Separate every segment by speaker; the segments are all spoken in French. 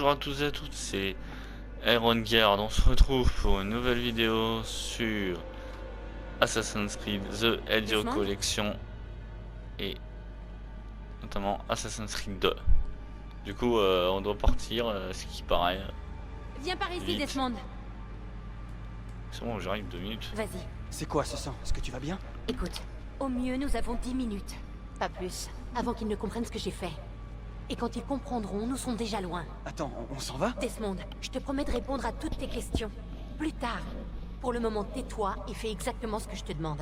Speaker 1: bonjour à tous et à toutes, c'est Iron Guard. On se retrouve pour une nouvelle vidéo sur Assassin's Creed The Ezio Collection et notamment Assassin's Creed 2. Du coup, on doit partir, ce qui paraît.
Speaker 2: Viens par ici, Desmond.
Speaker 1: C'est bon, j'arrive 2 minutes.
Speaker 2: Vas-y.
Speaker 3: C'est quoi ce sang? Est-ce que tu vas bien?
Speaker 2: Écoute, au mieux, nous avons 10 minutes. Pas plus, avant qu'ils ne comprennent ce que j'ai fait. Et quand ils comprendront, nous sommes déjà loin.
Speaker 3: Attends, on s'en va?
Speaker 2: Desmond, je te promets de répondre à toutes tes questions. Plus tard. Pour le moment, tais-toi et fais exactement ce que je te demande.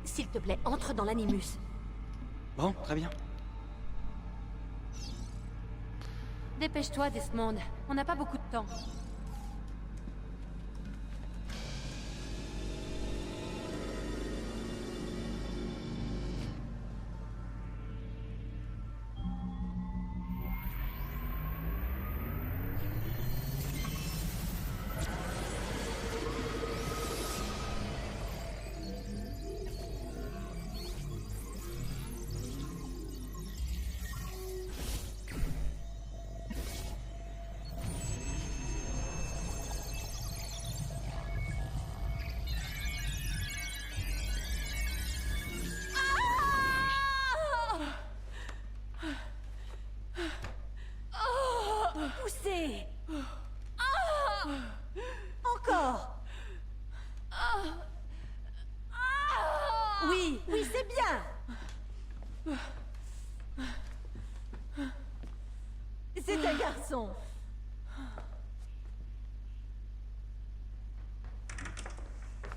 Speaker 2: S'il te plaît, entre dans l'animus.
Speaker 3: Bon, très bien.
Speaker 2: Dépêche-toi, Desmond. On n'a pas beaucoup de temps. Poussez! Encore! Oui, oui, c'est bien! C'est un garçon!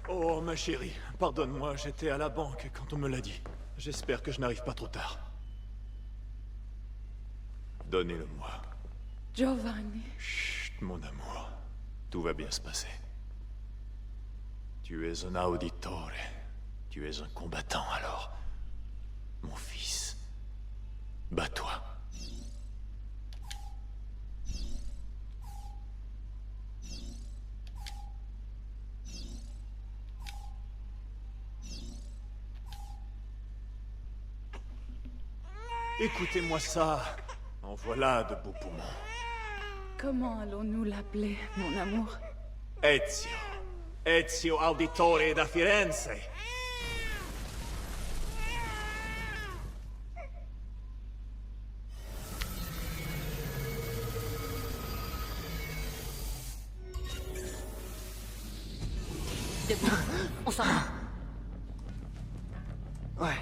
Speaker 4: Oh, ma chérie, pardonne-moi, j'étais à la banque quand on me l'a dit. J'espère que je n'arrive pas trop tard. Donnez-le-moi.
Speaker 5: Giovanni.
Speaker 4: Chut, mon amour. Tout va bien se passer. Tu es un auditore. Tu es un combattant, alors. Mon fils. Bats-toi. Écoutez-moi ça. En voilà de beaux poumons.
Speaker 5: Comment allons-nous l'appeler, mon amour?
Speaker 4: Ezio. Ezio Auditore da Firenze.
Speaker 2: Debout. On s'en va.
Speaker 3: Ouais,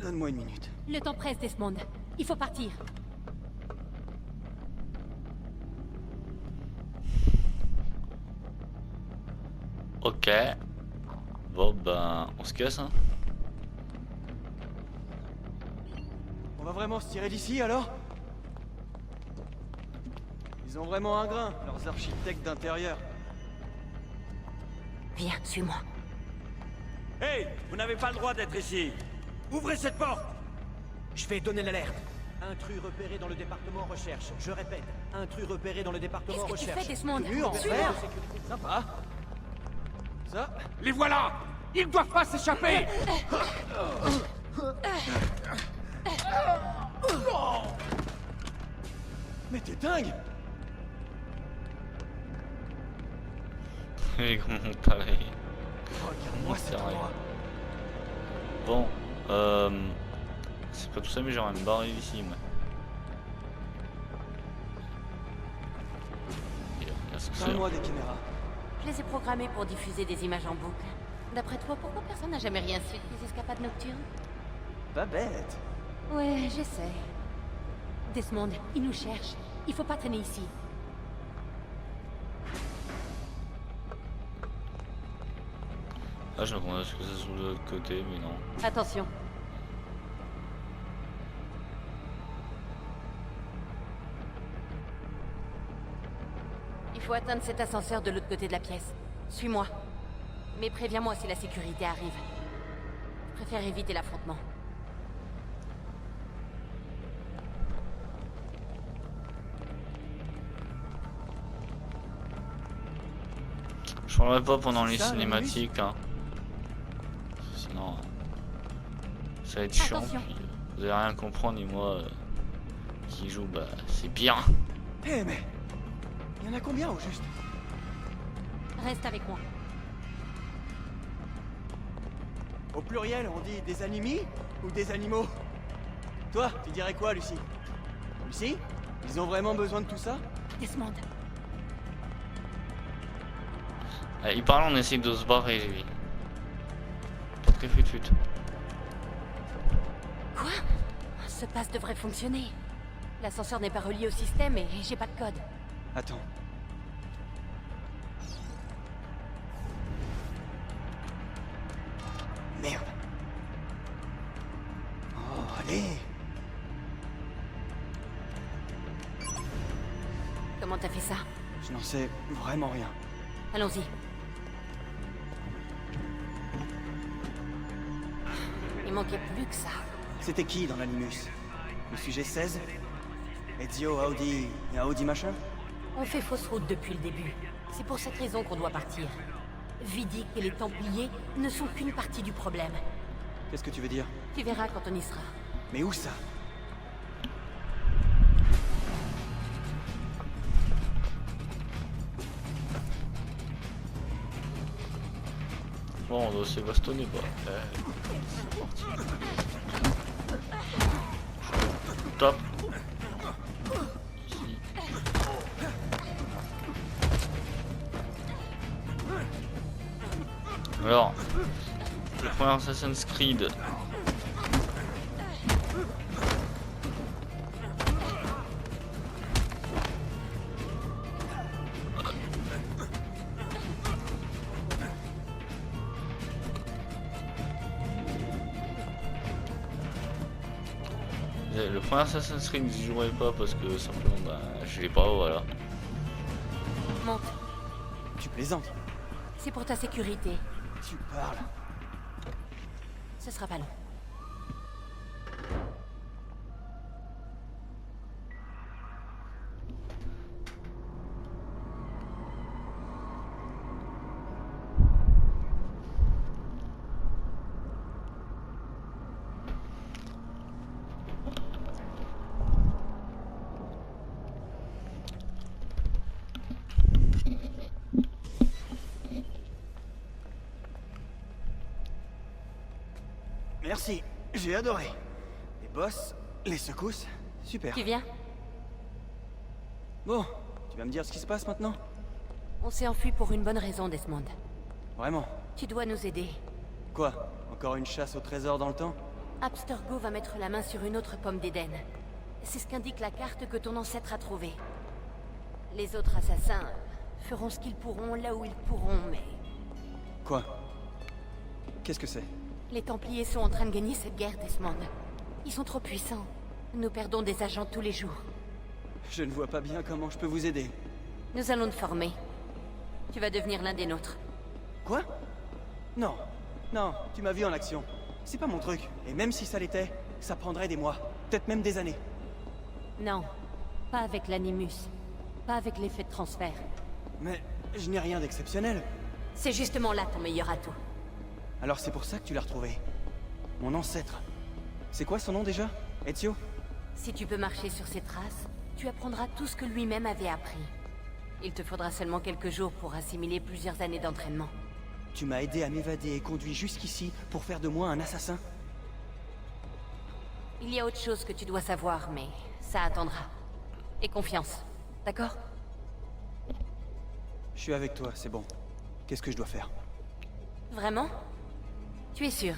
Speaker 3: donne-moi une minute.
Speaker 2: Le temps presse, Desmond. Il faut partir.
Speaker 1: Ok. Bon ben, on se casse hein.
Speaker 3: On va vraiment se tirer d'ici alors? Ils ont vraiment un grain, leurs architectes d'intérieur.
Speaker 2: Viens, suis-moi.
Speaker 6: Hey, vous n'avez pas le droit d'être ici. Ouvrez cette porte. Je vais donner l'alerte. Intrus repéré dans le département recherche. Je répète, intrus repéré dans le département
Speaker 2: Qu'est-ce que tu
Speaker 6: recherche.
Speaker 2: fais, Desmond?
Speaker 3: Mur,
Speaker 2: Suis-moi.
Speaker 3: fer. Sympa. Ça?
Speaker 6: Les voilà. Ils ne doivent pas s'échapper.
Speaker 3: Mais t'es dingue!
Speaker 1: Les gros pareil.
Speaker 3: Regarde-moi cet
Speaker 1: Sérieux.
Speaker 3: endroit.
Speaker 1: Bon, c'est pas tout ça, mais j'aurais me barrer d'ici, moi. Est-ce que c'est...
Speaker 3: Parle-moi des caméras.
Speaker 2: Je les ai programmés pour diffuser des images en boucle. D'après toi, pourquoi personne n'a jamais rien su des escapades nocturnes?
Speaker 3: Pas bête.
Speaker 2: Ouais, j'essaie. Desmond, ils nous cherchent. Il faut pas traîner ici.
Speaker 1: Ah, je m'attendais à ce que ça soit de l'autre côté, mais non.
Speaker 2: Attention. Il faut atteindre cet ascenseur de l'autre côté de la pièce. Suis-moi. Mais préviens-moi si la sécurité arrive. Je préfère éviter l'affrontement.
Speaker 1: Je parlerai pas pendant les
Speaker 3: Ça,
Speaker 1: cinématiques, hein. Sinon, ça va être chiant.
Speaker 2: Attention.
Speaker 1: Puis, vous allez rien comprendre et moi, qui joue, bah, c'est bien.
Speaker 3: Eh mais... Il y en a combien au juste?
Speaker 2: Reste avec moi.
Speaker 3: Au pluriel, on dit des animis ou des animaux? Toi, tu dirais quoi, Lucie? Lucie? Ils ont vraiment besoin de tout ça?
Speaker 2: Desmond.
Speaker 1: Il parle, on essaye de se barrer, lui. Très fut.
Speaker 2: Quoi? Ce pass devrait fonctionner. L'ascenseur n'est pas relié au système et j'ai pas de code.
Speaker 3: Attends. Merde. Oh, allez.
Speaker 2: Comment t'as fait ça?
Speaker 3: Je n'en sais vraiment rien.
Speaker 2: Allons-y. Il manquait plus que ça.
Speaker 3: C'était qui dans l'animus? Le sujet 16? Ezio, Audi et Audi machin?
Speaker 2: On fait fausse route depuis le début. C'est pour cette raison qu'on doit partir. Vidic et les Templiers ne sont qu'une partie du problème.
Speaker 3: Qu'est-ce que tu veux dire?
Speaker 2: Tu verras quand on y sera.
Speaker 3: Mais où ça?
Speaker 1: Bon, on doit se bastonner, quoi. C'est parti. Top. Ici. Alors, le premier Assassin's Creed. Le premier Assassin's Creed, j'y jouerai pas parce que simplement, bah, je l'ai pas, voilà.
Speaker 2: Monte.
Speaker 3: Tu plaisantes?
Speaker 2: C'est pour ta sécurité.
Speaker 3: Tu parles.
Speaker 2: Ce sera pas long.
Speaker 3: Merci, j'ai adoré. Les boss, les secousses, super.
Speaker 2: Tu viens?
Speaker 3: Bon, tu vas me dire ce qui se passe maintenant?
Speaker 2: On s'est enfui pour une bonne raison, Desmond.
Speaker 3: Vraiment?
Speaker 2: Tu dois nous aider.
Speaker 3: Quoi? Encore une chasse au trésor dans le temps?
Speaker 2: Abstergo va mettre la main sur une autre pomme d'Éden. C'est ce qu'indique la carte que ton ancêtre a trouvée. Les autres assassins feront ce qu'ils pourront là où ils pourront, mais...
Speaker 3: Quoi? Qu'est-ce que c'est?
Speaker 2: Les Templiers sont en train de gagner cette guerre, Desmond. Ils sont trop puissants. Nous perdons des agents tous les jours.
Speaker 3: Je ne vois pas bien comment je peux vous aider.
Speaker 2: Nous allons te former. Tu vas devenir l'un des nôtres.
Speaker 3: Quoi? Non. Non, tu m'as vu en action. C'est pas mon truc. Et même si ça l'était, ça prendrait des mois. Peut-être même des années.
Speaker 2: Non, pas avec l'Animus. Pas avec l'effet de transfert.
Speaker 3: Mais je n'ai rien d'exceptionnel.
Speaker 2: C'est justement là ton meilleur atout.
Speaker 3: Alors c'est pour ça que tu l'as retrouvé. Mon ancêtre. C'est quoi son nom déjà? Ezio?
Speaker 2: Si tu peux marcher sur ses traces, tu apprendras tout ce que lui-même avait appris. Il te faudra seulement quelques jours pour assimiler plusieurs années d'entraînement.
Speaker 3: Tu m'as aidé à m'évader et conduit jusqu'ici pour faire de moi un assassin?
Speaker 2: Il y a autre chose que tu dois savoir, mais ça attendra. Et confiance, d'accord?
Speaker 3: Je suis avec toi, c'est bon. Qu'est-ce que je dois faire?
Speaker 2: Vraiment? Tu es sûr?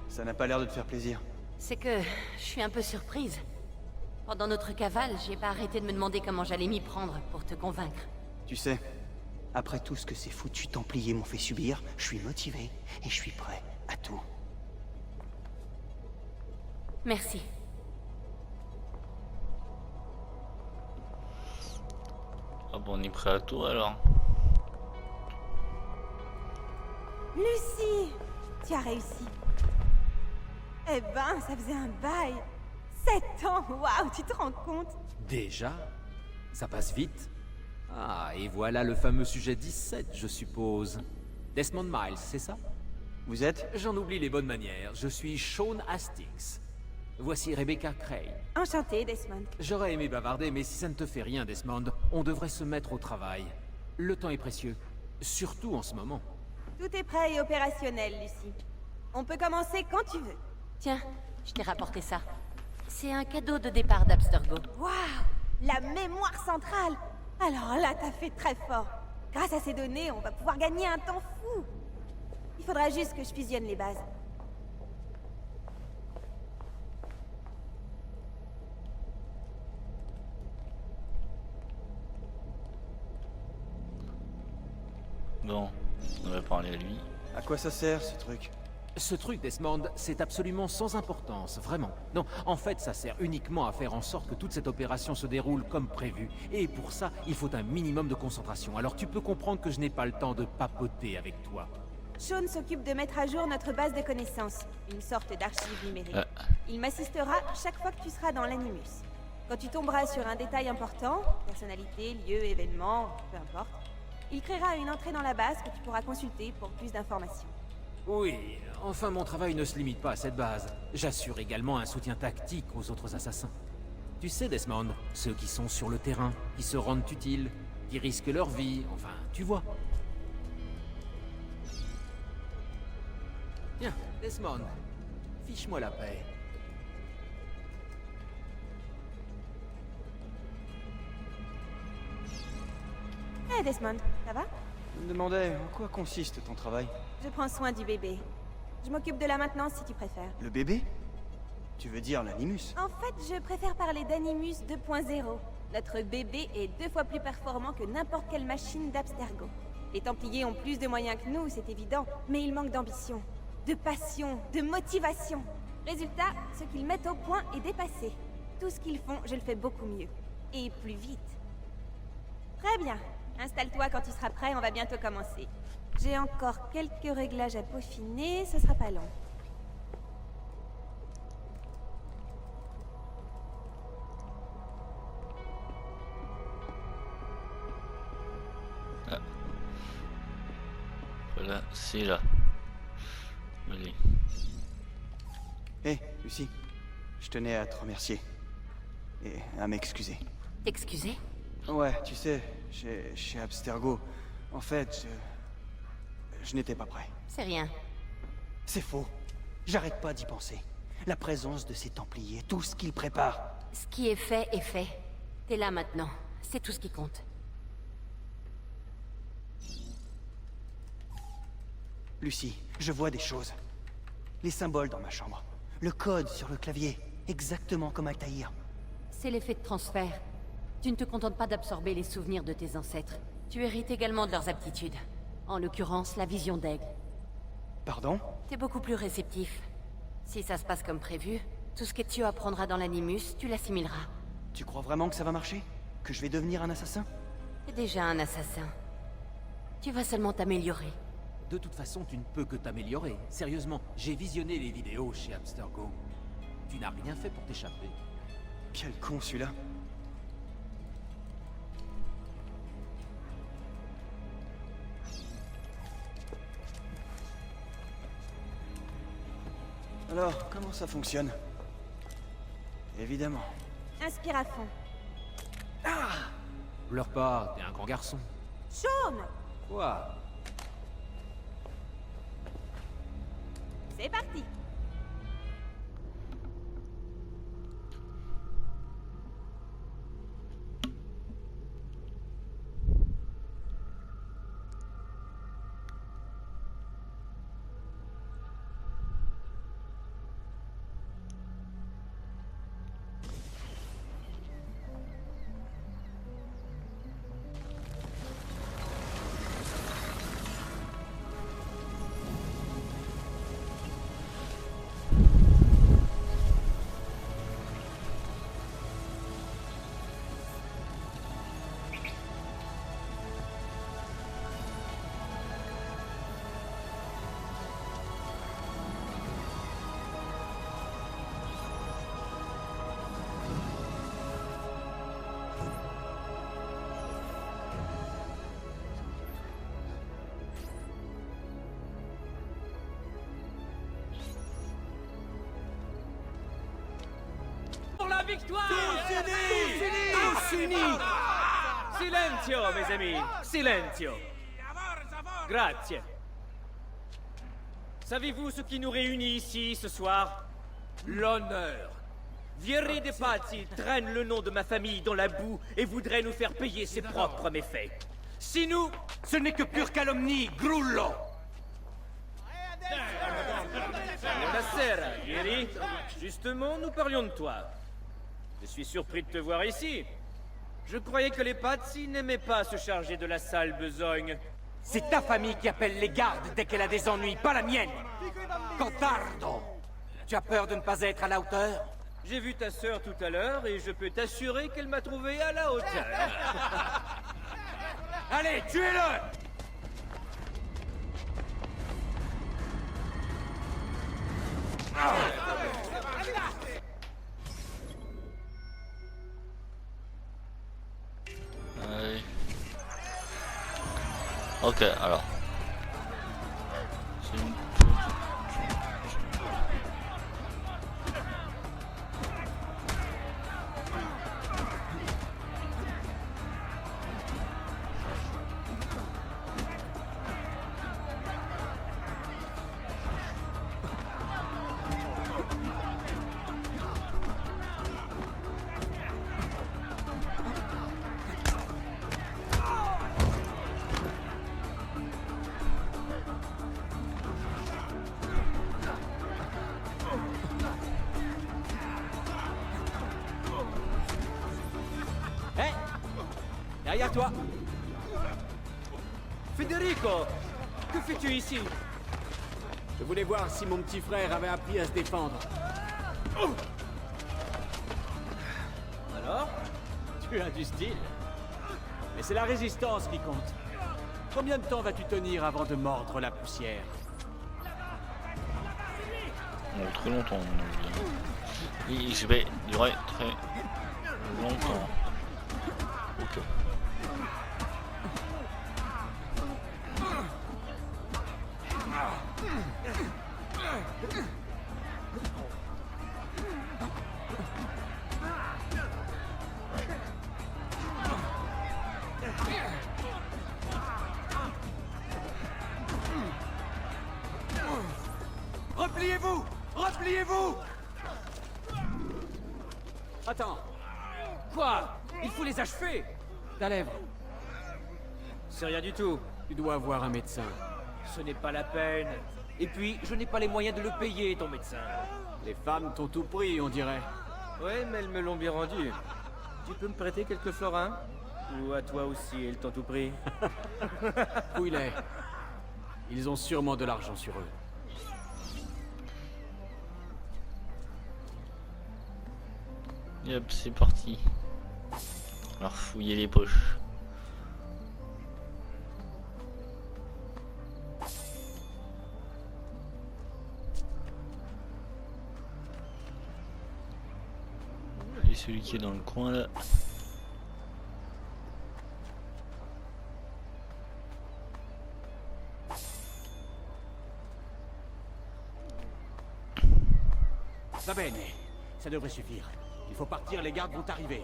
Speaker 3: Ça n'a pas l'air de te faire plaisir.
Speaker 2: C'est que je suis un peu surprise. Pendant notre cavale, j'ai pas arrêté de me demander comment j'allais m'y prendre pour te convaincre.
Speaker 3: Tu sais, après tout ce que ces foutus Templiers m'ont fait subir, je suis motivé et je suis prêt à tout.
Speaker 2: Merci.
Speaker 1: Ah bon, on est prêt à tout alors.
Speaker 7: Lucie, tu as réussi. Eh ben, ça faisait un bail. 7 ans, waouh, tu te rends compte?
Speaker 8: Déjà? Ça passe vite. Ah, et voilà le fameux sujet 17, je suppose. Desmond Miles, c'est ça?
Speaker 3: Vous êtes?
Speaker 8: J'en oublie les bonnes manières. Je suis Sean Hastings. Voici Rebecca Cray.
Speaker 7: Enchantée, Desmond.
Speaker 8: J'aurais aimé bavarder, mais si ça ne te fait rien, Desmond, on devrait se mettre au travail. Le temps est précieux. Surtout en ce moment.
Speaker 7: Tout est prêt et opérationnel, Lucie. On peut commencer quand tu veux.
Speaker 2: Tiens, je t'ai rapporté ça. C'est un cadeau de départ d'Abstergo.
Speaker 7: Waouh! La mémoire centrale! Alors là, t'as fait très fort. Grâce à ces données, on va pouvoir gagner un temps fou. Il faudra juste que je fusionne les bases.
Speaker 1: Bon, on va parler à lui.
Speaker 3: À quoi ça sert, ce truc?
Speaker 8: Ce truc, Desmond, c'est absolument sans importance, vraiment. Non, en fait, ça sert uniquement à faire en sorte que toute cette opération se déroule comme prévu. Et pour ça, il faut un minimum de concentration. Alors tu peux comprendre que je n'ai pas le temps de papoter avec toi.
Speaker 7: Sean s'occupe de mettre à jour notre base de connaissances, une sorte d'archive numérique. Il m'assistera chaque fois que tu seras dans l'Animus. Quand tu tomberas sur un détail important, personnalité, lieu, événement, peu importe, il créera une entrée dans la base que tu pourras consulter pour plus d'informations.
Speaker 8: Oui, enfin mon travail ne se limite pas à cette base. J'assure également un soutien tactique aux autres assassins. Tu sais, Desmond, ceux qui sont sur le terrain, qui se rendent utiles, qui risquent leur vie, enfin, tu vois. Tiens, Desmond, fiche-moi la paix.
Speaker 7: Hé Desmond, ça va?
Speaker 3: Je me demandais en quoi consiste ton travail.
Speaker 7: Je prends soin du bébé. Je m'occupe de la maintenance si tu préfères.
Speaker 3: Le bébé? Tu veux dire l'Animus?
Speaker 7: En fait, je préfère parler d'Animus 2.0. Notre bébé est 2 fois plus performant que n'importe quelle machine d'Abstergo. Les Templiers ont plus de moyens que nous, c'est évident, mais ils manquent d'ambition, de passion, de motivation. Résultat, ce qu'ils mettent au point est dépassé. Tout ce qu'ils font, je le fais beaucoup mieux. Et plus vite. Très bien. Installe-toi quand tu seras prêt, on va bientôt commencer. J'ai encore quelques réglages à peaufiner, ce sera pas long.
Speaker 1: Voilà, c'est là. Allez.
Speaker 3: Hé, Lucie. Je tenais à te remercier. Et à m'excuser.
Speaker 2: T'excuser?
Speaker 3: Ouais, tu sais, chez Abstergo, en fait, je n'étais pas prêt.
Speaker 2: C'est rien.
Speaker 3: C'est faux. J'arrête pas d'y penser. La présence de ces Templiers, tout ce qu'ils préparent.
Speaker 2: Ce qui est fait est fait. T'es là maintenant. C'est tout ce qui compte.
Speaker 3: Lucie, je vois des choses. Les symboles dans ma chambre. Le code sur le clavier. Exactement comme Altaïr.
Speaker 2: C'est l'effet de transfert. Tu ne te contentes pas d'absorber les souvenirs de tes ancêtres. Tu hérites également de leurs aptitudes. En l'occurrence, la vision d'aigle.
Speaker 3: Pardon?
Speaker 2: T'es beaucoup plus réceptif. Si ça se passe comme prévu, tout ce qu'Ezio apprendra dans l'Animus, tu l'assimileras.
Speaker 3: Tu crois vraiment que ça va marcher? Que je vais devenir un assassin?
Speaker 2: T'es déjà un assassin. Tu vas seulement t'améliorer.
Speaker 8: De toute façon, tu ne peux que t'améliorer. Sérieusement, j'ai visionné les vidéos chez Abstergo. Tu n'as rien fait pour t'échapper.
Speaker 3: Quel con celui-là. Alors, comment ça fonctionne? Évidemment.
Speaker 7: Inspire à fond.
Speaker 8: Pleure pas, t'es un grand garçon.
Speaker 7: Sean!
Speaker 8: Quoi?
Speaker 7: C'est parti!
Speaker 6: victoire! Tous unis! Silenzio, mes amis! Silenzio! Grazie! Savez-vous ce qui nous réunit ici ce soir? L'honneur! Vieri de Pazzi traîne le nom de ma famille dans la boue et voudrait nous faire payer ses propres méfaits. Si nous, ce n'est que pure calomnie, Grullo! Buonasera, Vieri. Justement, nous parlions de toi. Je suis surpris de te voir ici. Je croyais que les Pazzi n'aimaient pas se charger de la sale besogne.
Speaker 8: C'est ta famille qui appelle les gardes dès qu'elle a des ennuis, pas la mienne. Cotardo! Tu as peur de ne pas être à la hauteur?
Speaker 6: J'ai vu ta sœur tout à l'heure et je peux t'assurer qu'elle m'a trouvé à la hauteur.
Speaker 8: Allez, tuez-le!
Speaker 1: Allez. Ok, alors. C'est une
Speaker 6: Hé! Derrière toi! Federico! Que fais-tu ici?
Speaker 3: Je voulais voir si mon petit frère avait appris à se défendre.
Speaker 6: Alors?
Speaker 3: Tu as du style. Mais c'est la résistance qui compte. Combien de temps vas-tu tenir avant de mordre la poussière?
Speaker 1: Oh, très longtemps. Oui, je vais durer très longtemps. Ok.
Speaker 3: Repliez-vous! Repliez-vous! Attends,
Speaker 6: Quoi? Il faut les achever!
Speaker 3: ta lèvre.
Speaker 6: C'est rien du tout.
Speaker 3: Tu dois avoir un médecin.
Speaker 6: Ce n'est pas la peine. Et puis, je n'ai pas les moyens de le payer, ton médecin.
Speaker 3: Les femmes t'ont tout pris, on dirait.
Speaker 6: Ouais, mais elles me l'ont bien rendu. Tu peux me prêter quelques florins? Ou à toi aussi, elles t'ont tout pris?
Speaker 3: Fouille-les. Ils ont sûrement de l'argent sur eux.
Speaker 1: Et hop, c'est parti. Alors fouiller les poches. Et celui qui est dans le coin là.
Speaker 3: Va bene, ça devrait suffire. Il faut partir, les gardes vont arriver.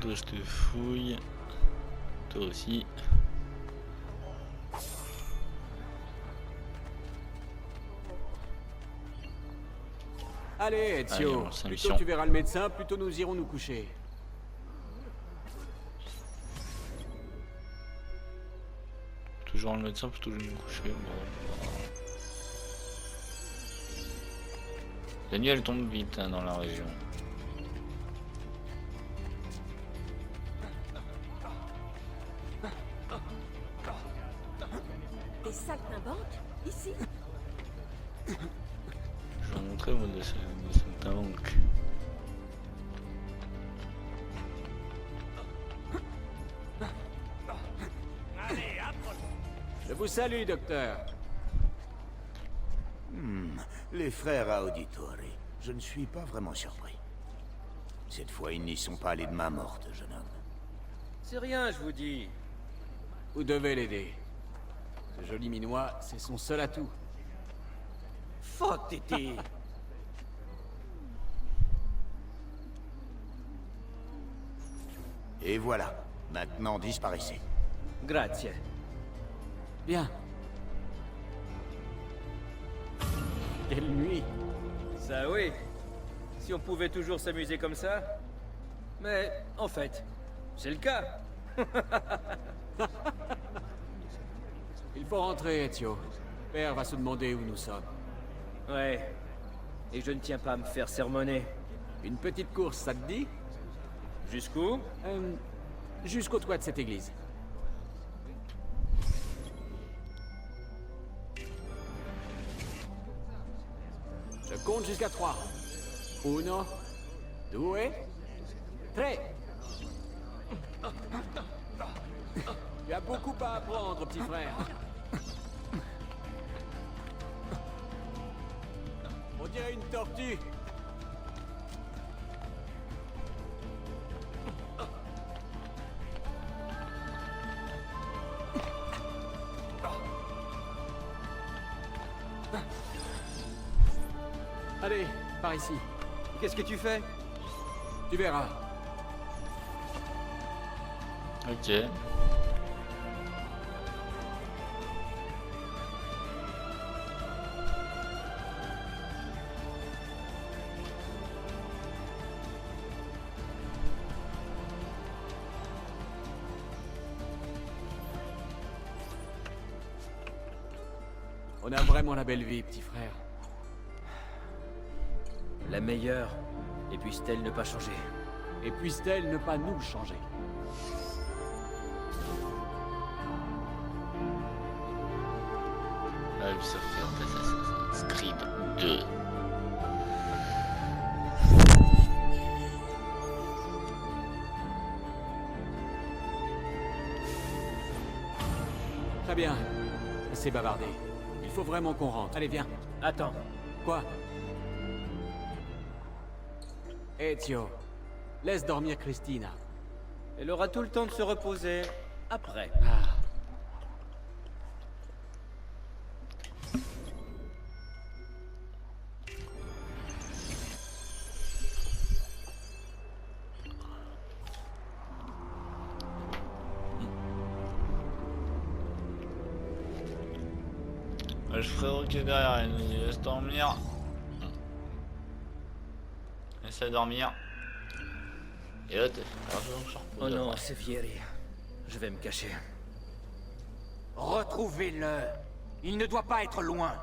Speaker 1: Toi je te fouille. Toi aussi.
Speaker 3: Allez,
Speaker 1: Allez,
Speaker 3: Ezio.
Speaker 1: on lance la
Speaker 3: Plus
Speaker 1: mission.
Speaker 3: tôt tu verras le médecin, plus tôt nous irons nous coucher.
Speaker 1: Toujours le médecin, plutôt que de me coucher. Bon, bah. La nuit elle tombe vite hein, dans la région.
Speaker 2: Des saltimbanques? Ici?
Speaker 1: Je vais vous montrer moi de saltimbanque.
Speaker 8: vous salue, docteur.
Speaker 9: Les frères Auditori. Je ne suis pas vraiment surpris. Cette fois, ils n'y sont pas allés de main morte, jeune homme.
Speaker 6: C'est rien, je vous dis.
Speaker 8: Vous devez l'aider. Ce joli minois, c'est son seul atout.
Speaker 6: Fuck, Titi.
Speaker 9: Et voilà. Maintenant, disparaissez.
Speaker 6: Grazie.
Speaker 8: Bien. Quelle nuit.
Speaker 6: Ça oui. Si on pouvait toujours s'amuser comme ça. Mais, en fait, c'est le cas.
Speaker 8: Il faut rentrer, Ezio. Père va se demander où nous sommes.
Speaker 6: Ouais. Et je ne tiens pas à me faire sermonner.
Speaker 8: Une petite course, ça te dit?
Speaker 6: Jusqu'où?
Speaker 8: Jusqu'au toit de cette église. Je compte jusqu'à 3. Uno, due, tre. Tu as beaucoup à apprendre, petit frère. On dirait une tortue. Allez, par ici.
Speaker 6: Qu'est-ce que tu fais?
Speaker 8: Tu verras.
Speaker 1: Ok.
Speaker 8: On a vraiment la belle vie, petit frère.
Speaker 6: La meilleure. Et puisse-t-elle ne pas changer?
Speaker 8: Et puisse-t-elle ne pas nous changer?
Speaker 1: Ubisoft Assassin's Creed 2.
Speaker 8: Très bien. Assez bavardé. Il faut vraiment qu'on rentre. Allez, viens.
Speaker 6: Attends.
Speaker 8: Quoi? Ezio, laisse dormir Christina.
Speaker 6: Elle aura tout le temps de se reposer après.
Speaker 8: Ah.
Speaker 1: Je ferai ok derrière, elle nous dit laisse dormir. Laisse dormir. Et là, t'es largement sur repos.
Speaker 6: Oh non, c'est Vieri. Je vais me cacher.
Speaker 10: Retrouvez-le. Il ne doit pas être loin.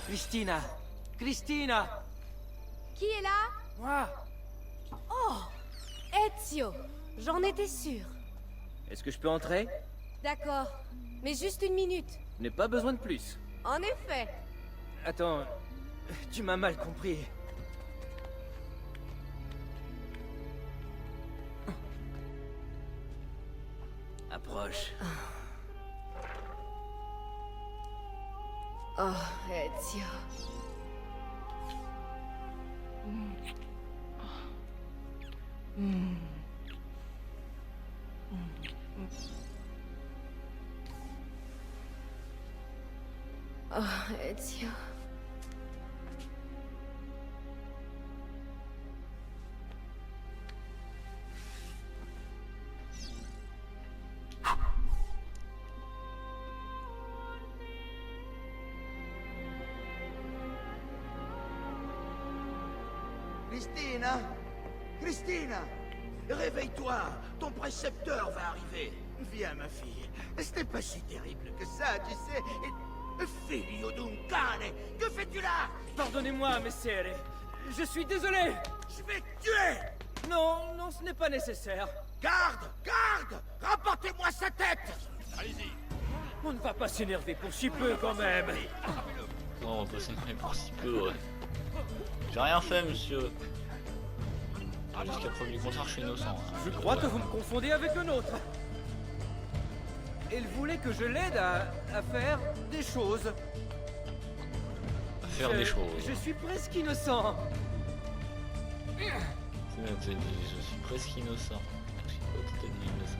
Speaker 6: Christina! Christina!
Speaker 7: Qui est là?
Speaker 6: Moi!
Speaker 7: Oh! Ezio! J'en étais sûre.
Speaker 6: Est-ce que je peux entrer?
Speaker 7: D'accord. Mais juste une minute.
Speaker 6: Je n'ai pas besoin de plus.
Speaker 7: En effet.
Speaker 6: Attends, tu m'as mal compris. Approche.
Speaker 7: Oh, Ezio. Oh, Ezio.
Speaker 9: Christina! Christina! Réveille-toi! Ton précepteur va arriver! Viens, ma fille. Ce n'est pas si terrible que ça, tu sais. Figlio d'un cane! Que fais-tu là?
Speaker 6: Pardonnez-moi, messere. Je suis désolé.
Speaker 9: Je vais te tuer!
Speaker 6: Non, non, ce n'est pas nécessaire.
Speaker 9: Garde! Garde! Rapportez-moi sa tête!
Speaker 10: Allez-y.
Speaker 6: On ne va pas s'énerver pour si peu, quand même.
Speaker 1: Non, on va pas s'énerver pour si peu, ouais. J'ai rien fait, monsieur. Ah, jusqu'à preuve du contraire, je suis innocent. Hein.
Speaker 6: Je crois que vous me confondez avec un autre. Elle voulait que je l'aide à faire des choses.
Speaker 1: À faire des choses.
Speaker 6: Je suis presque innocent.
Speaker 1: C'est bien, t'as dit, je suis presque innocent. Je suis pas totalement innocent.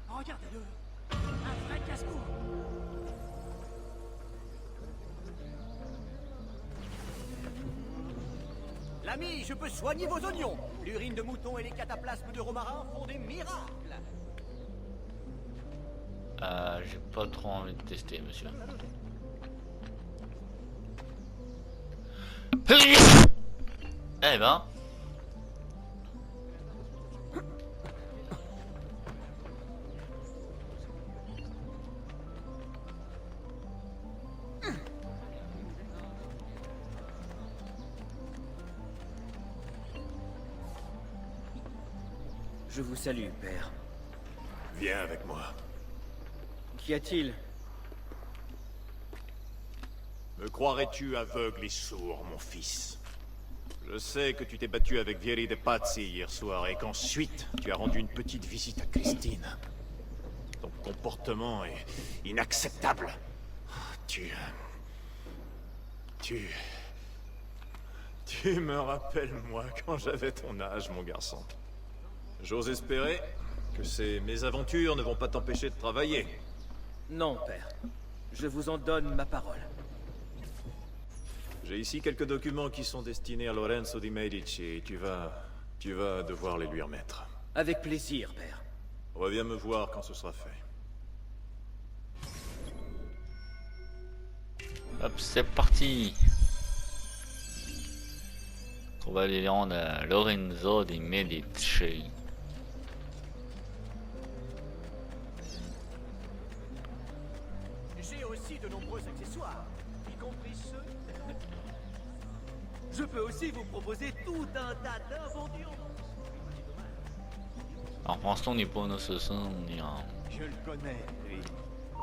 Speaker 3: Regardez-le. Un vrai casse-cou. L'ami, je peux soigner vos oignons. L'urine de mouton et les cataplasmes de romarin font des miracles.
Speaker 1: J'ai pas trop envie de tester, monsieur. Eh ben.
Speaker 6: Je vous salue, père.
Speaker 4: Viens avec moi.
Speaker 6: Qu'y a-t-il?
Speaker 4: Me croirais-tu aveugle et sourd, mon fils? Je sais que tu t'es battu avec Vieri de Pazzi hier soir et qu'ensuite tu as rendu une petite visite à Christine. Ton comportement est inacceptable. Tu me rappelles, moi, quand j'avais ton âge, mon garçon. J'ose espérer que ces mésaventures ne vont pas t'empêcher de travailler.
Speaker 6: Non, père. Je vous en donne ma parole.
Speaker 4: J'ai ici quelques documents qui sont destinés à Lorenzo di Medici et tu vas devoir les lui remettre.
Speaker 6: Avec plaisir, père.
Speaker 4: Reviens me voir quand ce sera fait.
Speaker 1: Hop, c'est parti. On va aller rendre à Lorenzo di Medici.
Speaker 3: J'ai aussi de nombreux accessoires, y compris ceux... Je peux aussi vous proposer tout un tas d'inventions.
Speaker 1: Alors pour l'instant on n'est pas un assassin, on est un...
Speaker 3: Je le connais, lui.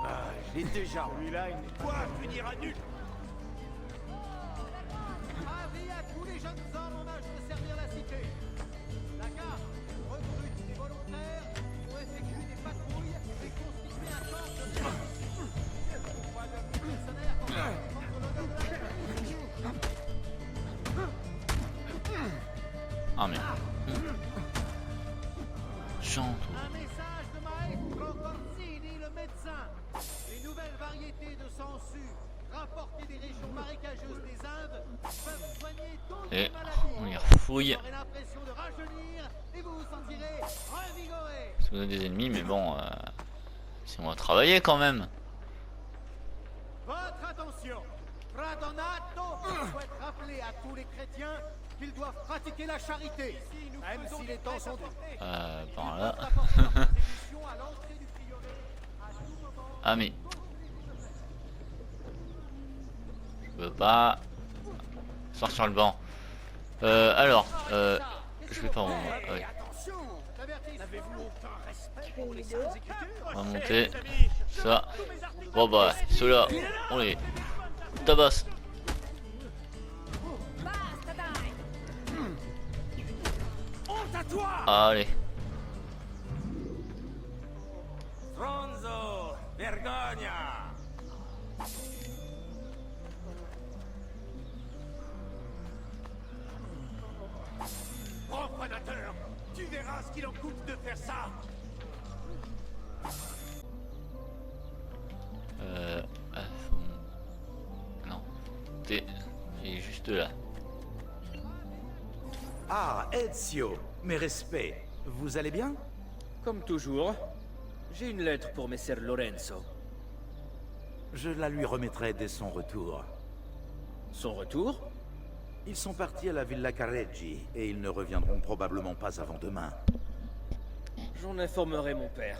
Speaker 3: Ah, je l'ai déjà. Celui-là, il n'est quoi finira nul. Avis à tous les jeunes hommes en âge de servir la cité. La garde recrute des volontaires pour effectuer des patrouilles et constituer un corps de garde. Pourquoi de mercenaires qu'on va défendre l'honneur de la
Speaker 1: Ah mais... Chante.
Speaker 3: Un message de Maestro Corsini, le médecin. Les nouvelles variétés de sangsues rapportées des régions marécageuses des Indes peuvent soigner toutes
Speaker 1: Et
Speaker 3: les maladies.
Speaker 1: on y refouille.
Speaker 3: Vous aurez l'impression de rajeunir et vous vous sentirez revigoré.
Speaker 1: Parce qu'on a des ennemis, mais bon... si on va travailler quand même.
Speaker 3: Votre attention. Fra Donato souhaite rappeler à tous les chrétiens qu'ils doivent pratiquer la charité, même si les temps sont durs.
Speaker 1: Par là. Ah mais... Je peux pas... sortir sur le banc. Alors, je vais pas en... ouais. On va monter. Ça. Bon bah, ceux-là, on les tabasse. Allez.
Speaker 10: Stronzo! Vergogna!
Speaker 3: Profanateur, tu verras ce qu'il en coûte de faire ça.
Speaker 1: Non. T'es juste là.
Speaker 11: Ah, Ezio, mes respects. Vous allez bien?
Speaker 6: Comme toujours, j'ai une lettre pour Messer Lorenzo.
Speaker 11: Je la lui remettrai dès son retour.
Speaker 6: Son retour?
Speaker 11: Ils sont partis à la Villa Careggi et ils ne reviendront probablement pas avant demain.
Speaker 6: J'en informerai mon père.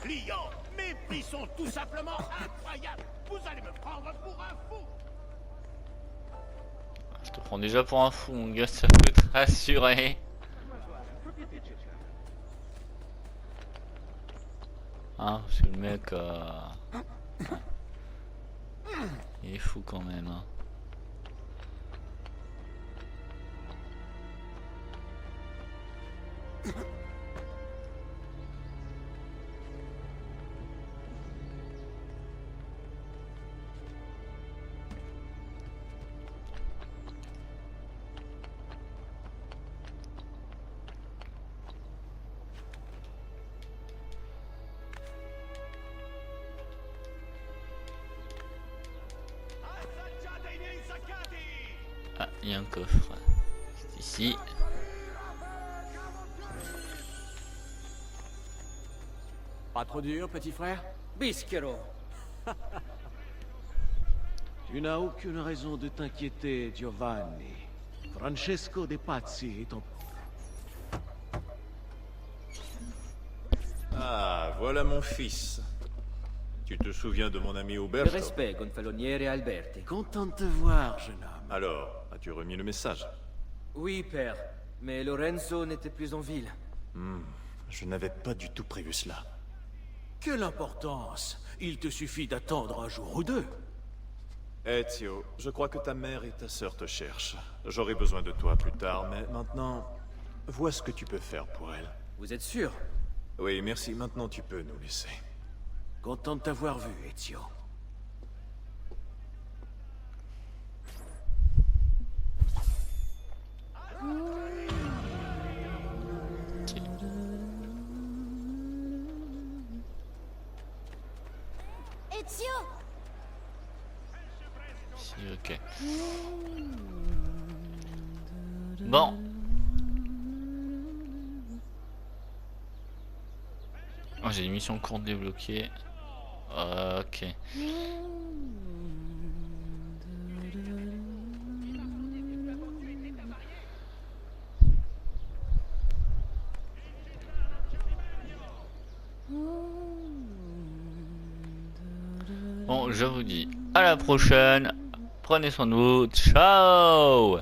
Speaker 10: Clients, mes prix sont tout simplement incroyables. Vous allez me prendre pour un fou.
Speaker 1: Je te prends déjà pour un fou, mon gars, ça peut te rassurer. Hein, parce que le mec, il est fou quand même. Hein. Ah, il y a un coffre. C'est ici.
Speaker 8: Pas trop dur, petit frère?
Speaker 6: Bischero.
Speaker 12: Tu n'as aucune raison de t'inquiéter, Giovanni. Francesco De Pazzi est en...
Speaker 4: Ah, voilà mon fils. Tu te souviens de mon ami
Speaker 6: Le
Speaker 4: Uberto?
Speaker 6: respect, gonfaloniere Alberti.
Speaker 12: Content de te voir, jeune homme.
Speaker 4: Alors, as-tu remis le message?
Speaker 6: Oui, père. Mais Lorenzo n'était plus en ville.
Speaker 4: Je n'avais pas du tout prévu cela.
Speaker 12: Quelle importance! Il te suffit d'attendre un jour ou deux.
Speaker 4: Ezio, je crois que ta mère et ta sœur te cherchent. J'aurai besoin de toi plus tard, mais maintenant, vois ce que tu peux faire pour elle.
Speaker 6: Vous êtes sûr?
Speaker 4: Oui, merci. Maintenant, tu peux nous laisser.
Speaker 12: Content de t'avoir vu, Ezio.
Speaker 2: Ezio!
Speaker 1: Si, ok. Bon. Oh, j'ai une mission courte débloquée. Ok. Bon, je vous dis à la prochaine. Prenez soin de vous. Ciao!